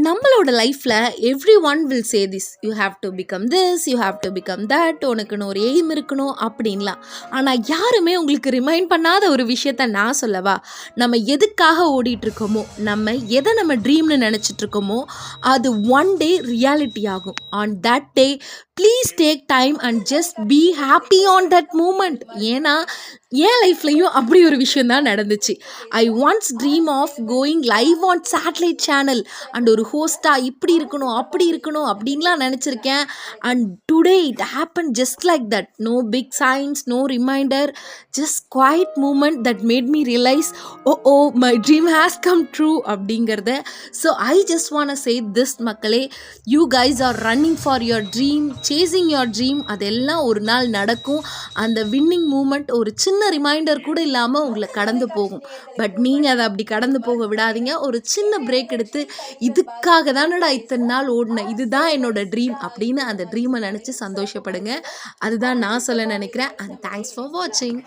நம்மளோட லைஃப்பில் every one will say this, you have to become this, you have to become that, உனக்குன்னு ஒரு aim இருக்கணும் அப்படின்லாம். ஆனால் யாருமே உங்களுக்கு ரிமைண்ட் பண்ணாத ஒரு விஷயத்த நான் சொல்லவா, நம்ம எதுக்காக ஓடிட்டுருக்கோமோ, நம்ம ட்ரீம்னு நினச்சிட்ருக்கோமோ, அது ஒன் டே ரியாலிட்டி ஆகும். On that day please take time and just be happy on that moment. ஏன்னா என் லைஃப்லையும் அப்படி ஒரு விஷயம் தான் நடந்துச்சு. I once dream of going live on satellite channel and ஒரு ஹோஸ்ட்டாக இப்படி இருக்கணும் அப்படி இருக்கணும் அப்படின்லாம் நினச்சிருக்கேன். And today it happen just like that. No big signs, no reminder, just quiet moment that made me realise, oh my dream has come true அப்படிங்கிறத. So I just want say this மக்களே, you guys are running for your dream, chasing your dream. அதெல்லாம் ஒரு நாள் நடக்கும். அந்த winning moment ஒரு சின்ன reminder கூட இல்லாமல் உங்களை கடந்து போகும். பட் நீங்கள் அதை அப்படி கடந்து போக விடாதீங்க. ஒரு சின்ன பிரேக் எடுத்து, இதுக்காக தானடா இத்தனை நாள் ஓடினேன், இதுதான் என்னோட ட்ரீம் அப்படின்னு அந்த ட்ரீமை நினச்சி சந்தோஷப்படுங்க. அதுதான் நான் சொல்ல நினைக்கிறேன். அண்ட் தேங்க்ஸ் ஃபார் வாட்சிங்.